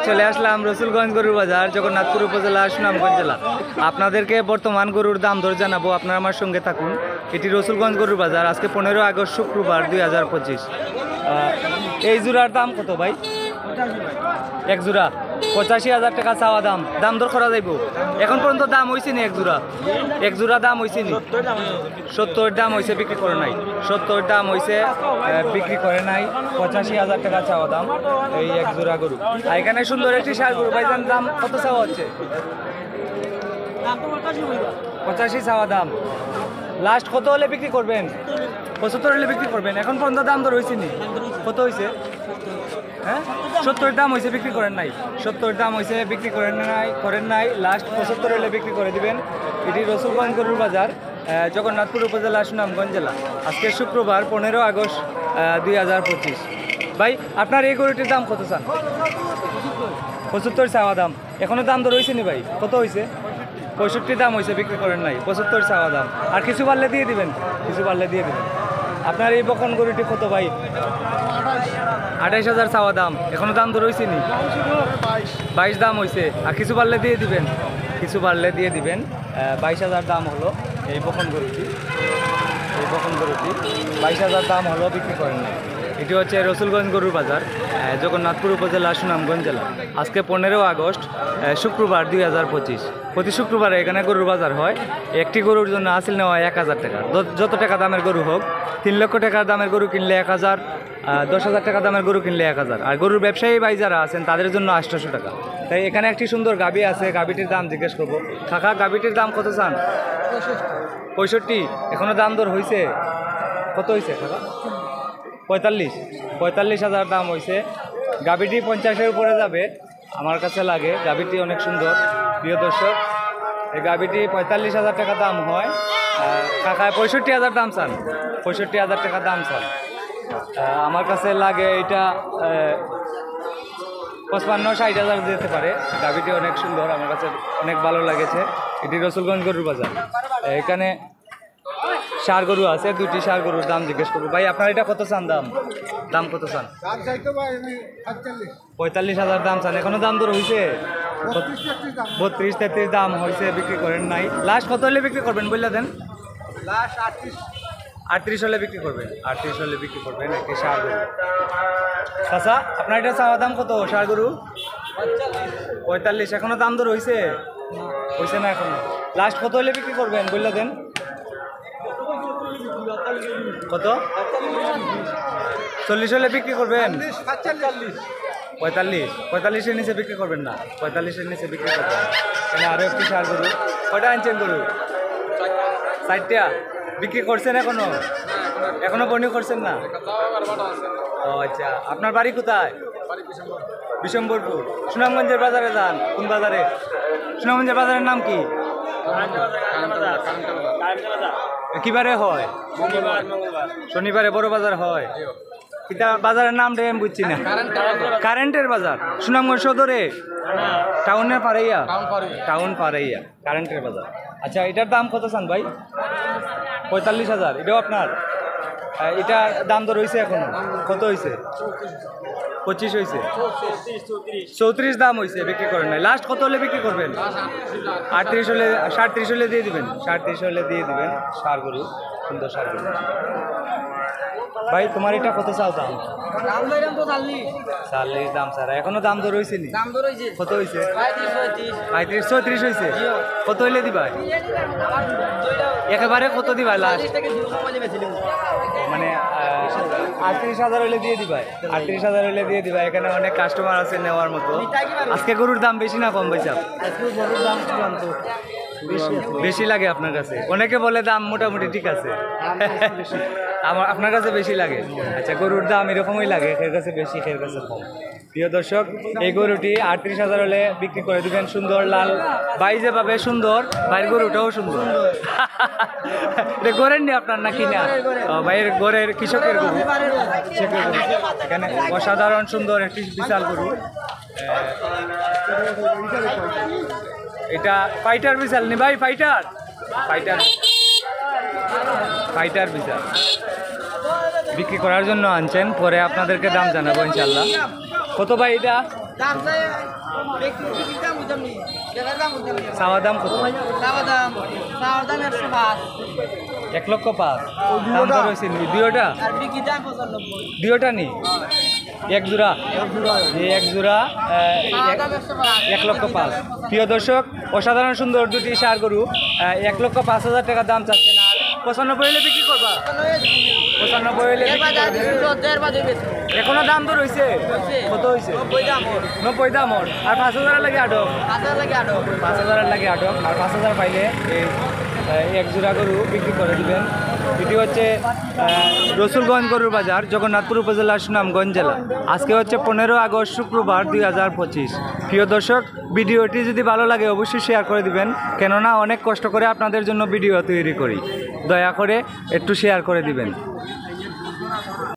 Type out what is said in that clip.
চলে আসলাম রসুলগঞ্জ গরুর বাজার, জগন্নাথপুর উপজেলা, সুনামগঞ্জ জেলা। আপনাদেরকে বর্তমান গরুর দাম দর জানাবো, আপনারা আমার সঙ্গে থাকুন। এটি রসুলগঞ্জ গরুর বাজার। আজকে 15 আগস্ট শুক্রবার 2025। এই জোড়ার দাম কত ভাই? এক জোড়া 85,000 টাকা চাওয়া দাম। দাম দর করা যাইব? এখন পর্যন্ত দাম হয়েছে নি? এক জোড়া দাম হয়েছে নি? 70 দাম হয়েছে, বিক্রি করে নাই। 70 দাম হয়েছে, বিক্রি করে নাই। 85,000 টাকা চাওয়া দাম এই এক জোড়া গরু। আর এখানে সুন্দর একটি ষাঁড় গরু। ভাইজান দাম কত চাওয়া হচ্ছে? 85 চাওয়া দাম। লাস্ট কত হলে বিক্রি করবেন? 75 হলে বিক্রি করবেন। এখন পর্যন্ত দাম দর হয়েছে নি? কত হয়েছে? হ্যাঁ, 70 দাম হয়েছে, বিক্রি করেন নাই। 70 দাম হয়েছে, বিক্রি করেন নাই। লাস্ট 75 হলে বিক্রি করে দিবেন। এটি রসুলগঞ্জ গরুর বাজার, জগন্নাথপুর উপজেলা, সুনামগঞ্জ জেলা। আজকে শুক্রবার 15 আগস্ট 2025। ভাই, আপনার এই গরুটির দাম কত চান? 75 চাওয়া দাম। এখনো দাম দর হয়েছে নি ভাই? কত হয়েছে? 65 দাম হয়েছে, বিক্রি করেন নাই। 75 চাওয়া দাম। আর কিছু বাড়লে দিয়ে দিবেন, কিছু বাড়লে দিয়ে দিবেন। আপনার এই বকন গরুটি কত ভাই? 28,000 চাওয়া দাম। এখনো দাম দর হয়েছে নি? 22 দাম হয়েছে। আর কিছু বাড়লে দিয়ে দিবেন, কিছু বাড়লে দিয়ে দিবেন। 22,000 দাম হলো এই বকন গরুটি। 22,000 দাম হলো, বিক্রি করেন নাই। এটি হচ্ছে রসুলগঞ্জ গরুর বাজার, জগন্নাথপুর উপজেলা, সুনামগঞ্জ জেলা। আজকে 15 আগস্ট শুক্রবার 2025। প্রতি শুক্রবারে এখানে গরুর বাজার হয়। একটি গরুর জন্য হাসিল নেওয়া হয় 1,000 টাকা। যত টাকা দামের গরু হোক, 3 লক্ষ টাকার দামের গরু কিনলে 1,000, 10,000 টাকা দামের গরু কিনলে 1,000। আর গরুর ব্যবসায়ী ভাই যারা আছেন তাদের জন্য 800 টাকা। তাই এখানে একটি সুন্দর গাভী আছে, গাভীটির দাম জিজ্ঞেস করবো। কাকা, গাভীটির দাম কত চান? 65। এখনো দাম দর হয়েছে? কত হয়েছে কাকা? 45,000 দাম হয়েছে। গাভীটি 50-এর উপরে যাবে আমার কাছে লাগে। গাভীটি অনেক সুন্দর, প্রিয় দর্শক। এই গাভীটি 45,000 টাকা দাম হয়। কাকা 65,000 দাম চান? 65,000 টাকা দাম চান। আমার কাছে লাগে এটা 55-60,000 যেতে পারে। গাভীটি অনেক সুন্দর, আমার কাছে অনেক ভালো লাগেছে। এটি রসুলগঞ্জ গরুর বাজার। এখানে ষাঁড় গরু আছে, 2টি ষাঁড় গরুর দাম জিজ্ঞেস করবো। ভাই, আপনার এটা কত চান? দাম কত চান? 45,000 দাম চান। এখনো দাম দর হয়েছে? 32-33 দাম হয়েছে, বিক্রি করেন নাই। লাস্ট কত হলে বিক্রি করবেন বললে দেন? 38 হলে বিক্রি করবেন। 38 হলে বিক্রি করবেন একটি ষাঁড় গরু। চাচা, আপনার এটা চাওয়া দাম কত ষাঁড় গরু? 45। এখনো দাম দর হয়েছে না এখনো? লাস্ট কত হলে বিক্রি করবেন বললে দেন? কত? 40 হলে বিক্রি করবেন? 45-45-এর নিচে বিক্রি করবেন না? 45-এর নিচে বিক্রি করবেন। এখানে আরও একটি ষাঁড় গরু। কয়টা আনছেন গরু? 60টা। বিক্রি করছেন এখনো বর্ণি করছেন না? ও আচ্ছা। আপনার বাড়ি কোথায়? বিশম্বরপুর। সুনামগঞ্জের বাজারে যান? কোন বাজারে? সুনামগঞ্জের বাজারের নাম কি? কিবারে হয়? শনিবারে বড় বাজার হয়। এটা বাজারের নাম আমি বুঝছি না। কারেন্টের বাজার সুনামগঞ্জ সদরে? টাউন পাড়াইয়া কারেন্টের বাজার। আচ্ছা, এটার দাম কত চান ভাই? 45,000। এটাও আপনার? এটা দাম দর হয়েছে এখনো? কত হয়েছে? 25 হয়েছে। 34 দাম হয়েছে, বিক্রি করেন নাই। লাস্ট কত হলে বিক্রি করবেন? 38 হলে, 37 হলে দিয়ে দিবেন। 37 হলে দিয়ে দিবেন। ষাঁড় গরু, সুন্দর ষাঁড় গরু। ভাই, তোমার এটা কত চাও দাম? 40 দাম স্যার। এখনো দাম দর হয়েছে নি? কত হয়েছে? 35-36 হয়েছে। কত হইলে দিবা? একেবারে কত দিবা লাস্ট? মানে 38,000 হইলে দিয়ে দিবা? 38,000 হইলে দিয়ে দিবা। এখানে অনেক কাস্টমার আছে নেওয়ার মতো। আজকে গরুর দাম বেশি না কম ভাই? গরুর দাম বেশি লাগে আপনার কাছে? অনেকে বলে দাম মোটামুটি ঠিক আছে, আপনার কাছে বেশি লাগে। আচ্ছা, গরুর দাম এরকমই লাগে, এর কাছে বেশি, এর কাছে কম। প্রিয় দর্শক, এই গরুটি 38,000 হলে বিক্রি করে দিবেন। সুন্দর লাল ভাই যেভাবে সুন্দর, ভাইয়ের গরুটাও সুন্দর। এটা গড়ের নি আপনার নাকি না? ভাইয়ের গড়ের, কৃষকের গরু। এখানে অসাধারণ সুন্দর একটি বিশাল গরু। এটা ফাইটার বিশাল নি ভাই? ফাইটার বিশাল বিক্রি করার জন্য আনছেন। পরে আপনাদেরকে দাম জানাবো ইনশাল্লাহ। কত ভাই এটা? চাওয়া দাম কত? 1,05,000 দাম দর হয়েছে নি দুইটা? দুইটা নি এক জোড়া? এক জোড়া 1,05,000। প্রিয় দর্শক, অসাধারণ সুন্দর দুটি ষাঁড় গরু 1,05,000 টাকা দাম চাচ্ছেন। আর 95 হলে বিক্রি করবা? 95 হলে এখনো দাম দর হয়েছে? কত হয়েছে? 90 দাম ওর। আর 5,000 লাগে আটক? 5,000 লাগে আটক। আর 5,000 পাইলে এই এক জোড়া গরু বিক্রি করে দিবেন। এটি হচ্ছে রসুলগঞ্জ গরুর বাজার, জগন্নাথপুর উপজেলার সুনামগঞ্জ জেলা। আজকে হচ্ছে 15 আগস্ট শুক্রবার 2025। প্রিয় দর্শক, ভিডিওটি যদি ভালো লাগে অবশ্যই শেয়ার করে দিবেন, কেননা অনেক কষ্ট করে আপনাদের জন্য ভিডিও তৈরি করি। দয়া করে একটু শেয়ার করে দিবেন।